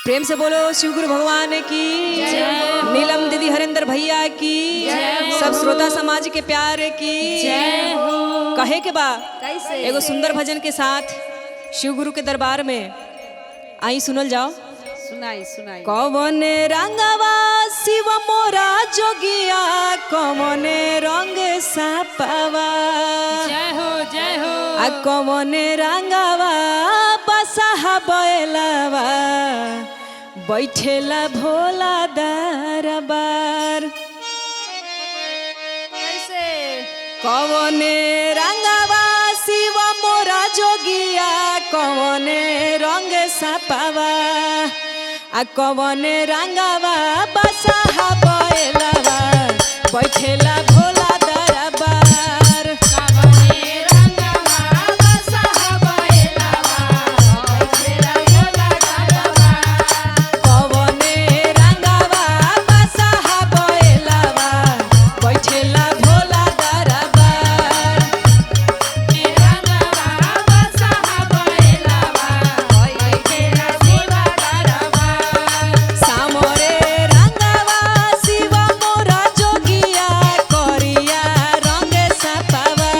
प्रेम से बोलो शिव गुरु भगवान की, नीलम दीदी हरेंद्र भैया की, सब श्रोता समाज के प्यार की। कहे के बा एगो सुंदर भजन के साथ शिव गुरु के दरबार में आई सुनल जाओ। सुनाई सुनाई। कौन रंगवा शिव मोरा जोगिया, कौन रंग सापवा, जय हो जय हो। आ कौन रंगवा बसहा बैलवा, बैठेला भोला दरबार। कैसे? कौन रंगवा शिव मोरा जोगिया, कौन रंग सापवा, आ कौन रंगवा बसहा बैलवा, बैठेला भोला दरबार। कवने रंगवा बसहा बैलवा, बैठेला भोला दरबार। कौन रंगवा बसहा बैलवा, बैठेला भोला दरबार। रंगवा बसहा बैलवा, बैठेला शिवा दरबार। सामरे रंगवा शिव मोरा जोगिया, करिया रंग सापवा।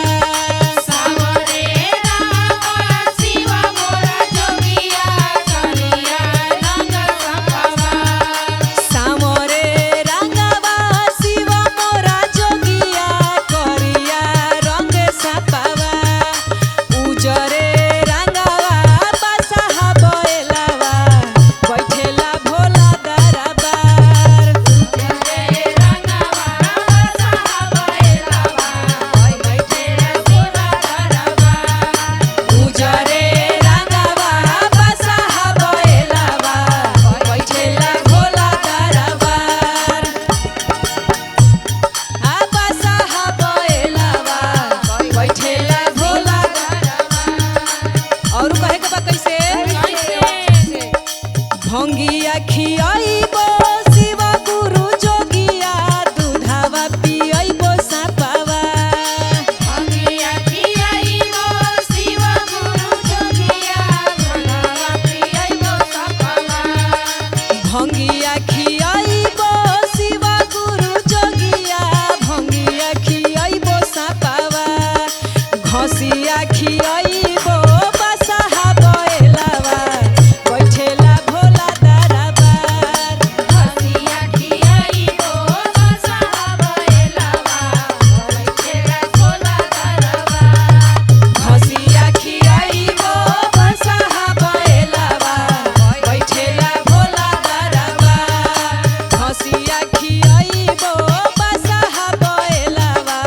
सावरे रंगवा शिवा मोरा जोगिया, करिया रंग सपवा। सामरे रंगवा शिव मोरा जोगिया, करिया रंग सापवा। उजरे रंगवा बसहा बैलवा, बैठेला भोला दरबार। जय रंगवा बसहा बैलवा, बैठेला शिवा दरबार। उजरे रंगवा बसहा बैलवा, बैठेला भोला दरबार। आ बसहा बैलवा, बैठेला भोला दरबार। और कहे के बा कैसे? कैसे? भंगिया खियाइबो शिव गुरु जोगिया, दूधवा पियाइबो सापवा। भंगिया खियाइबो शिव गुरु जोगिया, भोलावा पियाइबो सपवा। भंगिया खियाइबो शिव गुरु जोगिया, भंगिया खियाइबो सापवा। घसिया खियाइबो बसहा बैलवा, बैठेला भोला दरबार। हसिया खियाइबो बसहा बैलवा, बैठेला भोला दरबार। घसिया खियाइबो बसहा बैलवा, बैठेला भोला दरबार। घसिया खियाइबो बसहा बैलवा,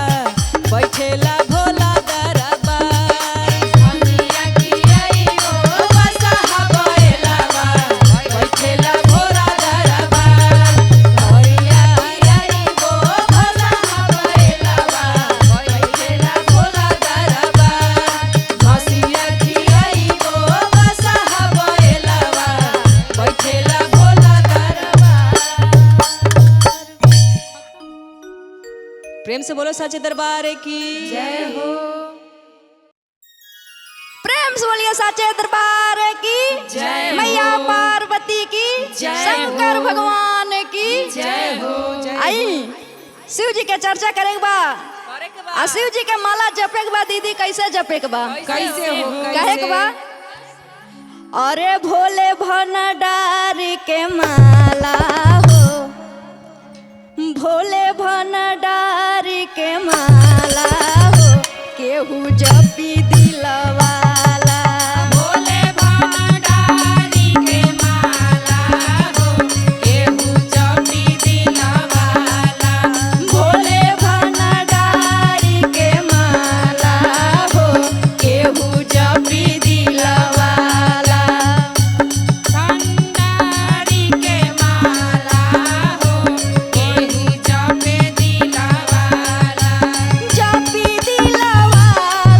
बैठेला भोला दरबार। हसिया खियाइबो बसहा बैलवा, बैठेला भोला दरबार। घरिया खियाइबो बसहा बैलवा, बैठेला भोला दरबार। घसिया खियाइबो बसहा बैलवा, बैठेला भोला दरबार। प्रेम से बोलो सच्चे दरबार की जय हो। प्रेम से बोलिए साचे दरबार की जय हो। मैया पार्वती की जय शंकर हो। भगवान की जय हो आई शिव जी के चर्चा करे के बा। आ शिव जी के माला जपे के बा। दीदी कैसे जपे के बा? कैसे हो? कहे के बा अरे भोले भंडारी के माला हो, भोले भंडारी के माला हो, केहू जपी दिलवाला। भोले भंडारी के माला हो, केहू जपी दिलवाला। भोले भंडारी के माला हो, केहू जपी दिलवाला। भंडारी के माला हो, केहू जपी दिलवाला। जपी दिलवाला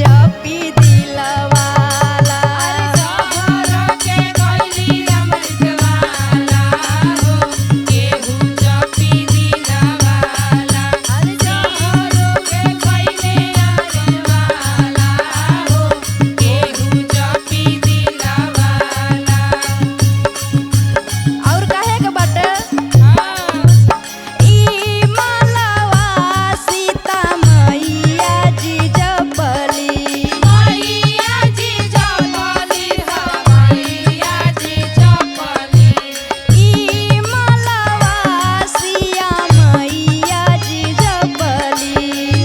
जपी दिलवाला। सहर के कैली अमृत वाला हो केहू जपी दिलवाला सहर के कैले अमृत वाला हो केहू जपी दिलवाला। और काहे के बाटे हाँ ई मालावा सीता मैया जी जपली। मैया जी जपली मैया जी जपली ई मालावा सिया मैया जी जपली।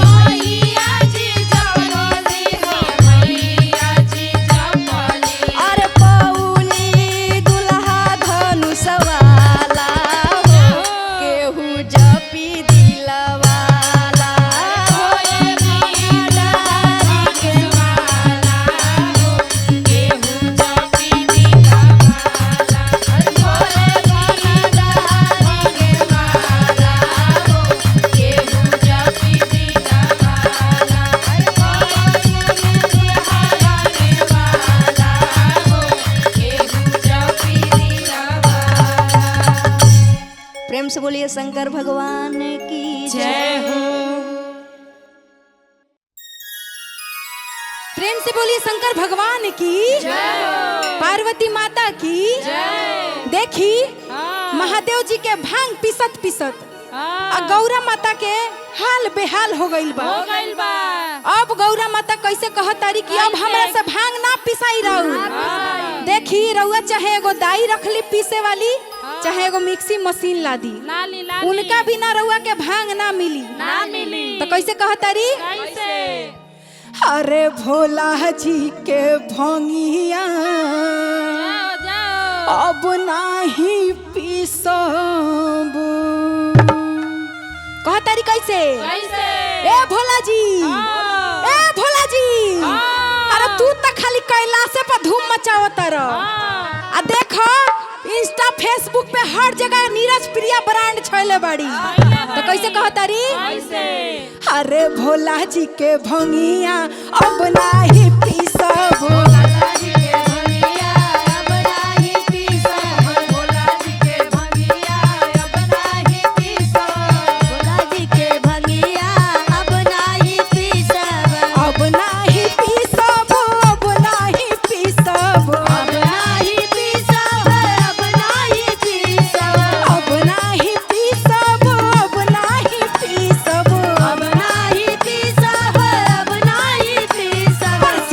मैया जी जपली मैया जी जपली अरे पौली दुल्हा धनुषवाला हो केहू जपी दिलवाला। प्रेम से बोलिए शंकर भगवान की जय हो। प्रेम से बोलिए शंकर भगवान की पार्वती माता की देखी महादेव जी के भांग पिसत पिसत आ गौरा माता के हाल बेहाल हो गइल बा। हो गइल बा अब गौरा माता कैसे कहतारी कि अब हमरा से भांग ना पिसाई रहू। देखी रउआ चाहे एगो दाई रखली पीसे वाली चाहे एगो मिक्सी मशीन ला दी लाली उनका बिना रउआ के भांग ना मिली। ना मिली तो कैसे कहतारी कैसे अरे भोला जी के भंगिया जाओ जाओ अब नाही पीसब। कहतारी कैसे कैसे ए भोला जी ए भोला जी अरे तू तो खाली कैलाशे पर धूम मचावत रह। आ देखो इंस्टा फेसबुक पे हर जगह नीरज प्रिया ब्रांड छइले बाड़ी। तो कैसे कहतारी कैसे अरे भोला जी के भंगिया अब नाही पीसब। अब नाही पीसब अब नाही पीसब अब नाही पीसब अब नाही पीसब।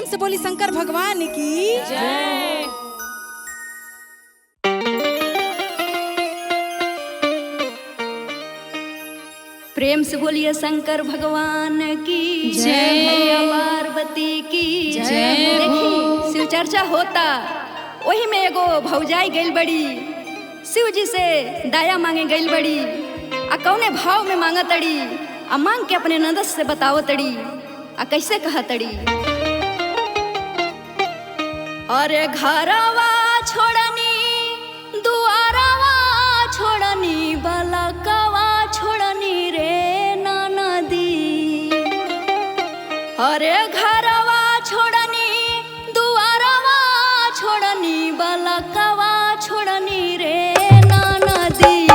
प्रेम से बोली शंकर भगवान की जय। प्रेम से बोलिए शंकर भगवान की जय। मैया पार्वती की जय। देखी शिव चर्चा होता, वही में एगो भौजाई गइल बड़ी, शिव जी से दया मांगे गइल बड़ी, आ कौने भाव में मांगा तड़ी, आ मांग के अपने नंदस से बताओ तड़ी, आ कैसे कहा तड़ी। अरे घरवा छोड़नी, दुआरवा छोड़नी, बलकवा छोड़नी रे ननदी। अरे घरवा छोड़नी, दुआरवा छोड़नी, बलकवा छोड़नी रे ननदी।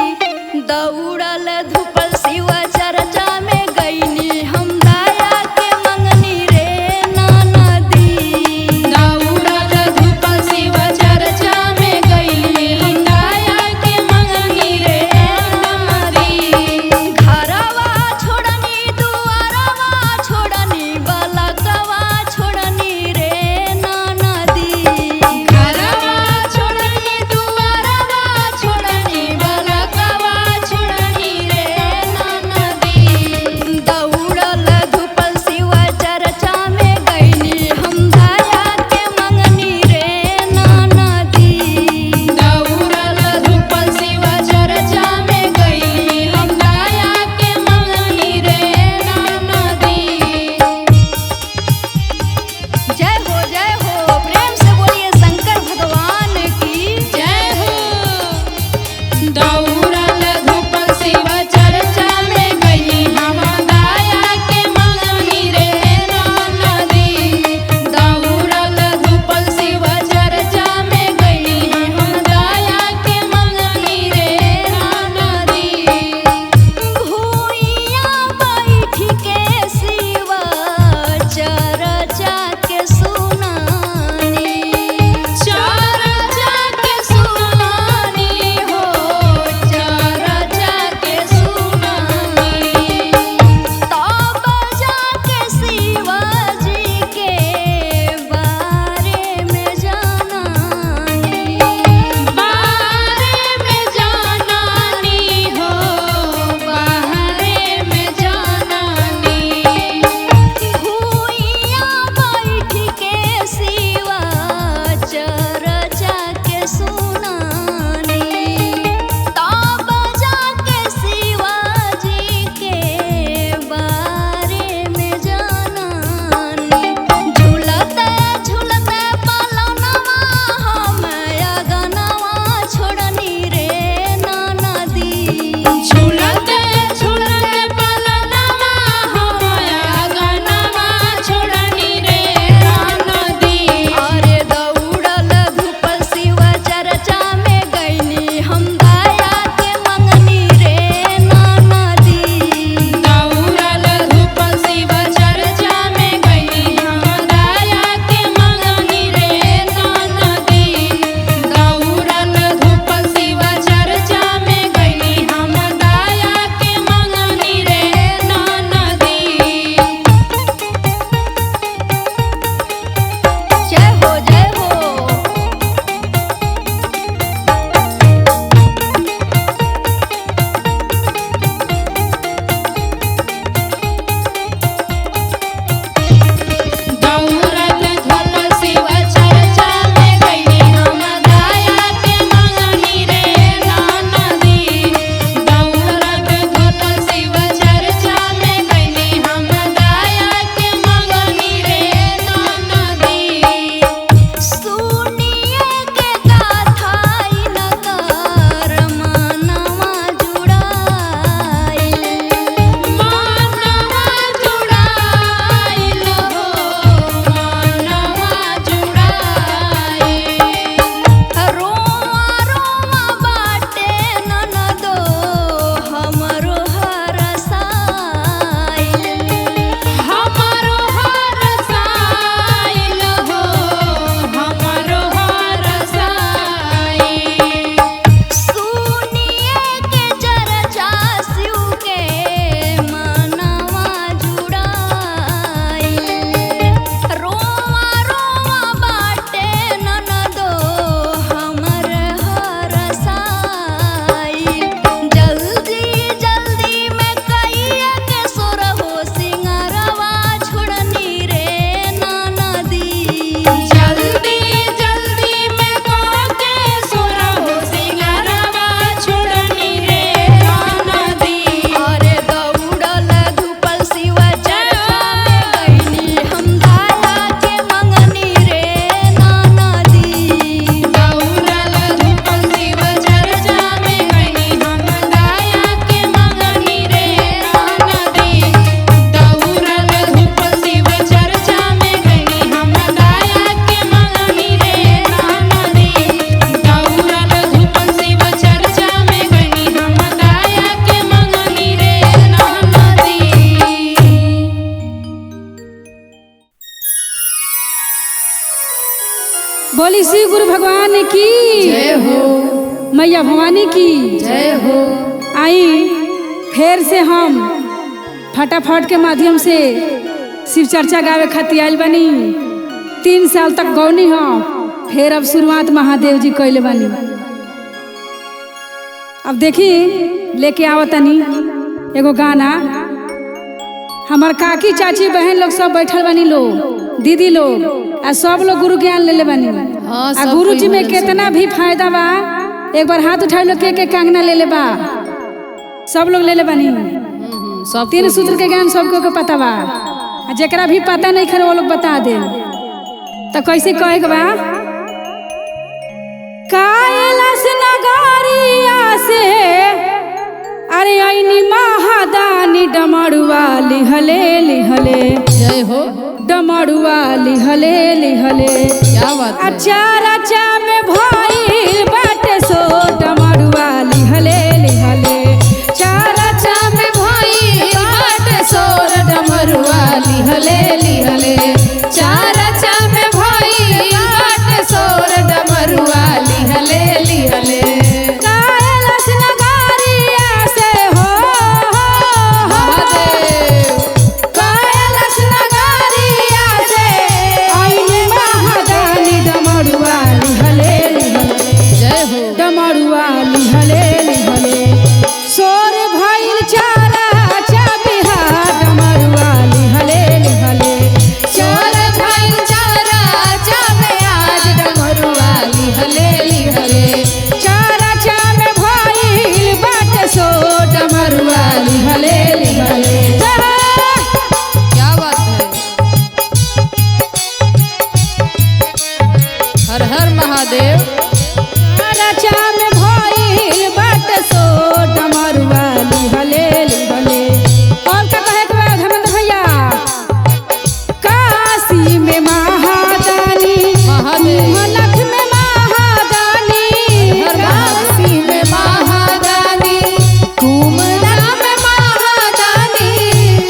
दौड़ल धूपल शिव चर्चा में गईनी, हम दया के मंगनी रे ननदी। दौड़ल धूपल शिव चर्चा में गइली, हम दया के मंगनी रे ननदी। घरवा छोड़नी, दुआरवा छोड़नी, बलकवा छोड़नी बोली श्री गुरु भगवान की जय हो, मैया भवानी की जय हो। आई फिर से हम फटाफट के माध्यम से शिव चर्चा गावे खातिर आयल बनी। 3 साल तक गौनी हम, फिर अब शुरुआत महादेव जी कैले बनी। अब देखी लेके आवतनी एगो गाना। हमार काकी चाची बहन लोग सब बैठल बनी लोग, दीदी लोग आ सब लोग गुरु ज्ञान ले ले बनी। हाँ, आ सब गुरु कोई जी में बोले कितना भी फायदा बा, एक बार हाथ उठा लो के कंगना ले ले बा। सब लोग ले ले बनी। सब 3 सूत्र के ज्ञान सबको के पता बा, आ जेकरा भी पता नहीं खरे वो लोग बता दे। तो कैसे कहे के बा? कैलाश नगरिया से अरे आईनी महादानी डमरुआ लिहले लिहले, जय हो। डमरुआ लिहले लिहले। क्या बात है। अच्छा राजा में भइल बाटे सो, डमरुआ लिहले लिहले। चाचा में भाई बाट सोर डमरुआ लिहले लिहले। चाचा में भाई बाट सोर डमरुआ लिहले लिहले। कैलाश नगरिया से हो महादेव कैलाश नगरिया से आईने महादानी डमरुआ लिहले लिहले। जय हो। डमरुआ लिहले लिहले। सोर भइल चारा बिहार, डमरुआ लिहले लिहले। चोर भाई चाचा में आज डमरुआ लिहले लिहले। चारा में भइल बाटे सो, डमरुआ लिहले लिहले। क्या बात है। हर हर महादेव। चारा में भइल बाटे सो, डमरुआ लिहले लिहले। और का कहे के बा धर्मेंद्र भैया? काशी में महादानी, महादेव। मलख में महादानी, हर काशी में महादानी, कुमरा में महादानी,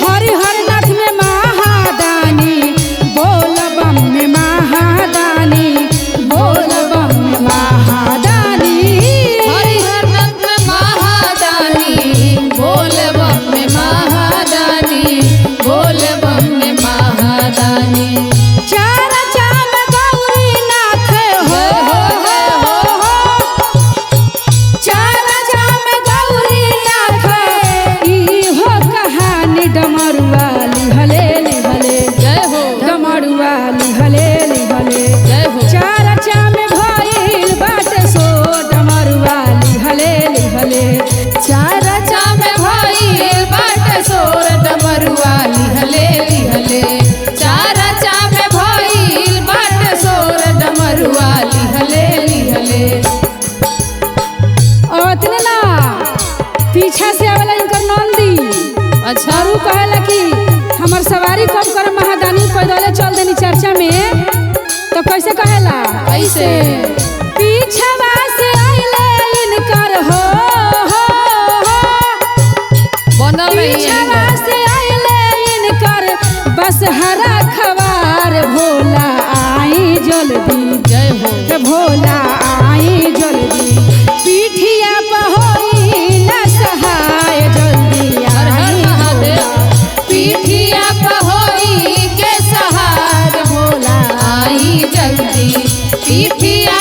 हरिहर नाथ में महादानी, बोलबम में महादानी, बोलबम में महादानी। हरिहर नाथ में महादानी, बोल बम में महादानी, बोल बम में महादानी। चारा में गौरी नाथ हो चारा में गौरी नाथ, इहो कहानी डमरुआ लिहले लिहले। जय हो, डमरुआ लिहले लिहले। जय हो। चारा में भइल बाटे सो, डमरुआ लिहले लिहले। चाचा में भाई बाट सोर डमरुआ लिहले लिहले। चाचा में भाई बाट सोर डमरुआ लिहले लिहले। और इतने ना पीछा से आवेला इनकर नंदी। अच्छा। और ऊ कहेला कि हमर सवारी कब कर महादानी, पैदले चल देनी चर्चा में। तो कैसे कहेला? कैसे? पीछवा से आइले इनकर हो बनल रही पीछवा से आइले इनकर बस हरा खवार। भोला आई जल्दी, जय हो। हे भोला आई जल्दी। पीठिया पहोई न सहाय, जल्दी हर हर आई महादेव। पीठिया पहोई के सहार, भोला आई जल्दी। पीठिया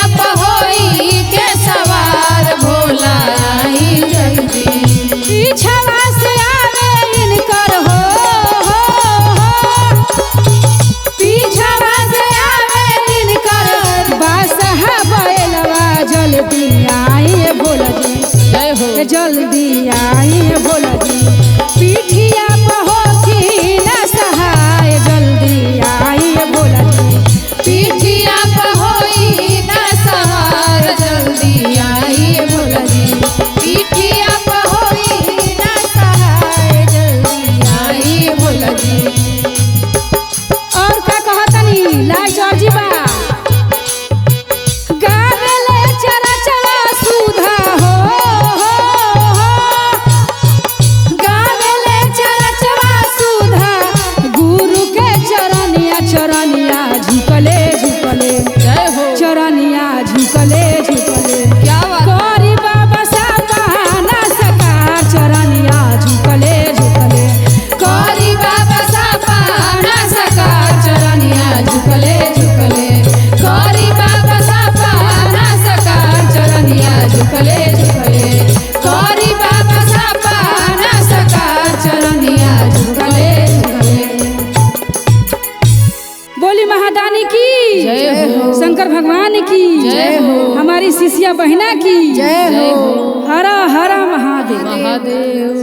बोली महादानी की जय हो। शंकर भगवान की जय हो। हमारी शिष्या बहना की जय हो। हरा हरा महादेव। महादेव।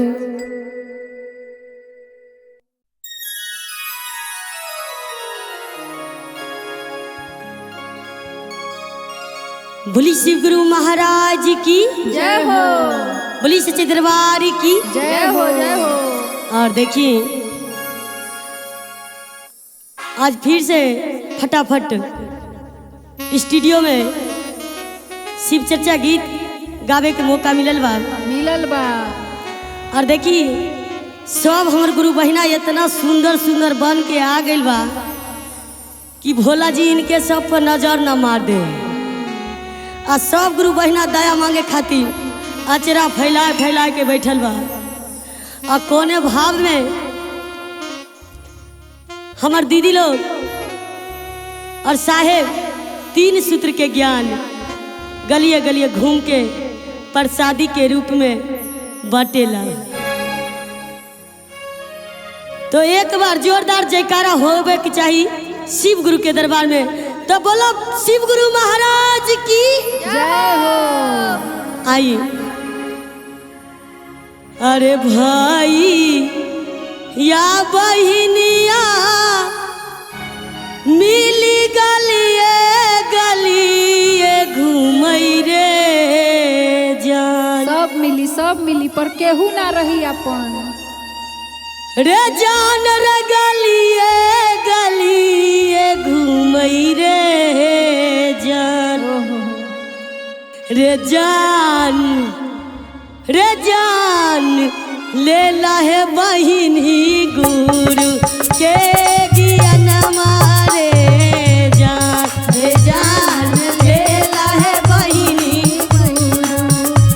बोली शिव गुरु महाराज की जय हो। बोली सच्चे दरबार की जय हो जय हो। और देखिए आज फिर से फटाफट स्टूडियो में शिव चर्चा गीत गावे के मौका मिलल बा। और देखिए सब हमर गुरु बहिना इतना सुंदर सुंदर बन के आ गइल बा कि भोला जी इनके सब पर नजर न मार दे। आ सब गुरु बहिना दया मांगे खातिर अचरा फैला फैला के बैठल बा। आ कोने भाव में हमार दीदी लोग और साहेब 3 सूत्र के ज्ञान गलिए गलिए घूम के प्रसादी के रूप में बाटेला। तो एक बार जोरदार जयकारा होवे के चाहिए शिव गुरु के दरबार में। तो बोलो शिव गुरु महाराज की जय हो। आई। अरे भाई या बहिनिया मिली गलिए गलिए घूमई रे जान। सब मिली पर केहू ना रही अपन। रे जान रे गलिए गलिए घूमई रे जान। रे जान ले लाहे बहिनी गुरु के ज्ञान मारे जान। रे जान ले लाहे बहिनी गुरु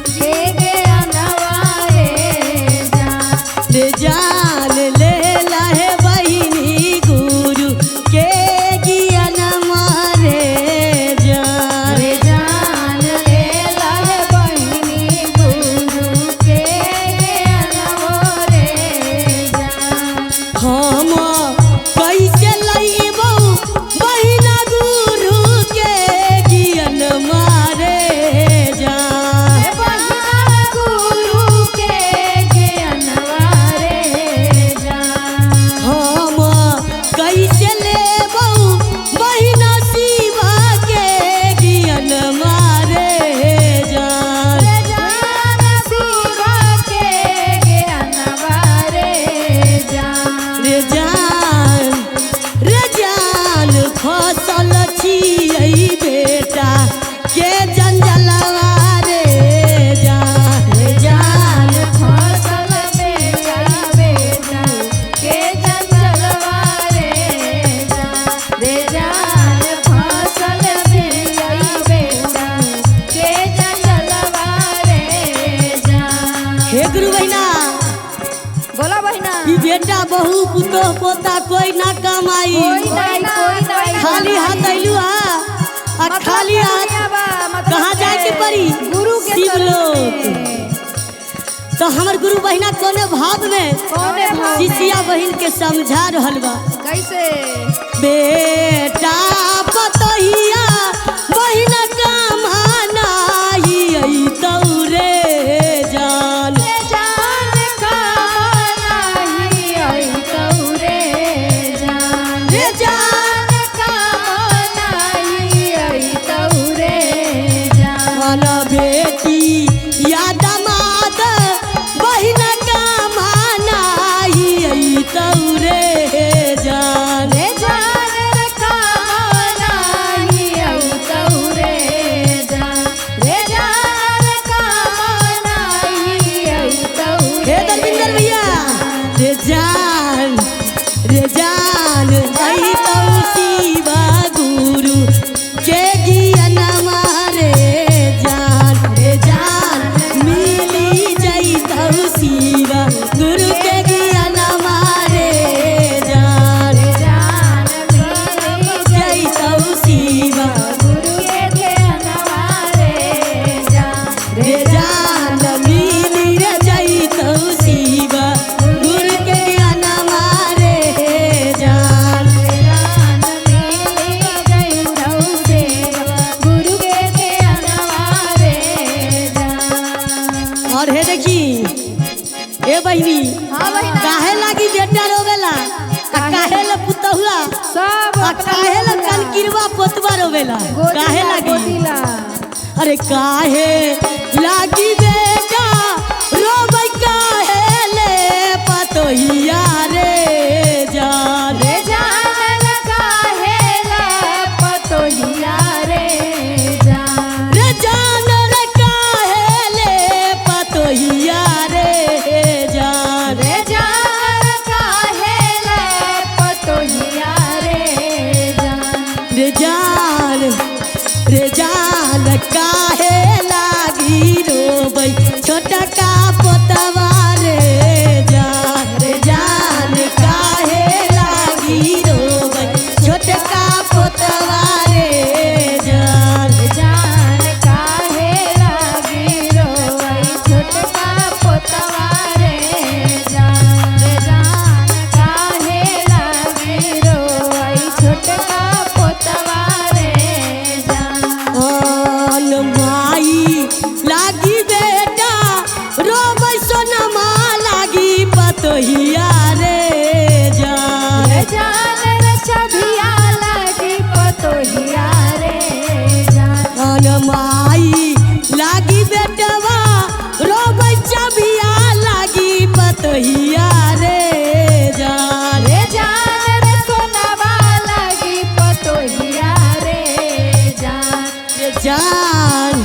के ज्ञान मारे जान। रे जान ले लाहे बहिनी गुरु के ज्ञान मारे जान। रे जान ले लाहे बहिनी गुरु के ज्ञान मारे जान। हम कैसे लईबो बहिना गुरु के ज्ञान मारे जान। बहिना गुरु के ज्ञान मारे जान। हम कैसे लेबो बहिना शिवा के ज्ञान मारे जान। शिवा के ज्ञान मारे जान। रे जान फसल छियै बेटा के जंजलवा रे जान। रे जान फसल बेटा बेटा के जंजलवा रे जान। रे जान फसल बेटा बेटा के जंजलवा रे जान। हे गुरु बहिना बोला बहिना। ई बेटा बहू पुतोह पोता कोई ना कमाई। कोई नहीं खाली हाथ अइलू आ खाली हाथ कहाँ जाए के पड़ी गुरु के शिव तरफ लोक। से। तो हमर गुरु बहिना कोने भाव में कौने भाव में? शिष्या बहिन के समझा रहल बा। कैसे? बेटा पतोहिया बहिना कमानाई आई तौरे जान। जान कामनाही आई तौरे जान। रे जान कामनाही आई तौरे जान। मन बेटी या दामाद बहिना कमानाई आई तौरे जान। रे जान कामनाही गिरवा पोतवा रोवेला काहे लागी गोदिला अरे काहे लागी बेटा रोबै काहे ले पतोहिया रे जान रे जान काहे ला पतोहिया रे जान रे जान रे काहे ले पतोहिया रे जान रे जान काहे ला पतोहिया रे जान रे जान काहे लागी रोबै छोटा का पोतवा रे जान काहे लागी रोबै छोटा का पोतवा रे जान जान काहे लागी रोई छोटका पोतवा रे जान काहे लागी रोई छोटका पोतवा रे जान आन माई लागी बेटा रोबै सोनमा लागी पतोहिया रे जान जान रे छबिया लागी पतोहिया रे जान आन माई लागी बेटवा रोबै चबिया लागी पतोहिया रे जान जान रे सोनावा लागी पतोहिया रे जान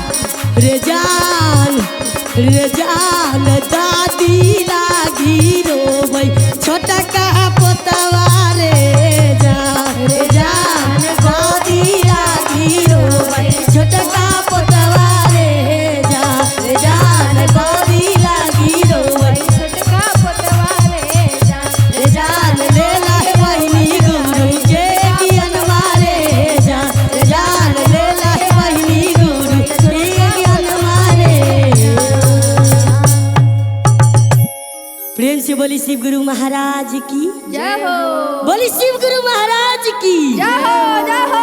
रे जान दादी लागी रोबै छोटा का पोतवा रे जान दादी लागी रोबै छोटा का पोतवा रे जान दादी लागी रोबै छोटका पोतवा रे जान ले लाए बहिनी गुरु के ज्ञानवा रे जान ले लाए बहिनी गुरु के ज्ञानवा रे प्रेम से बोली शिव गुरु महाराज की जय हो बोली शिव गुरु महाराज की जय हो जय हो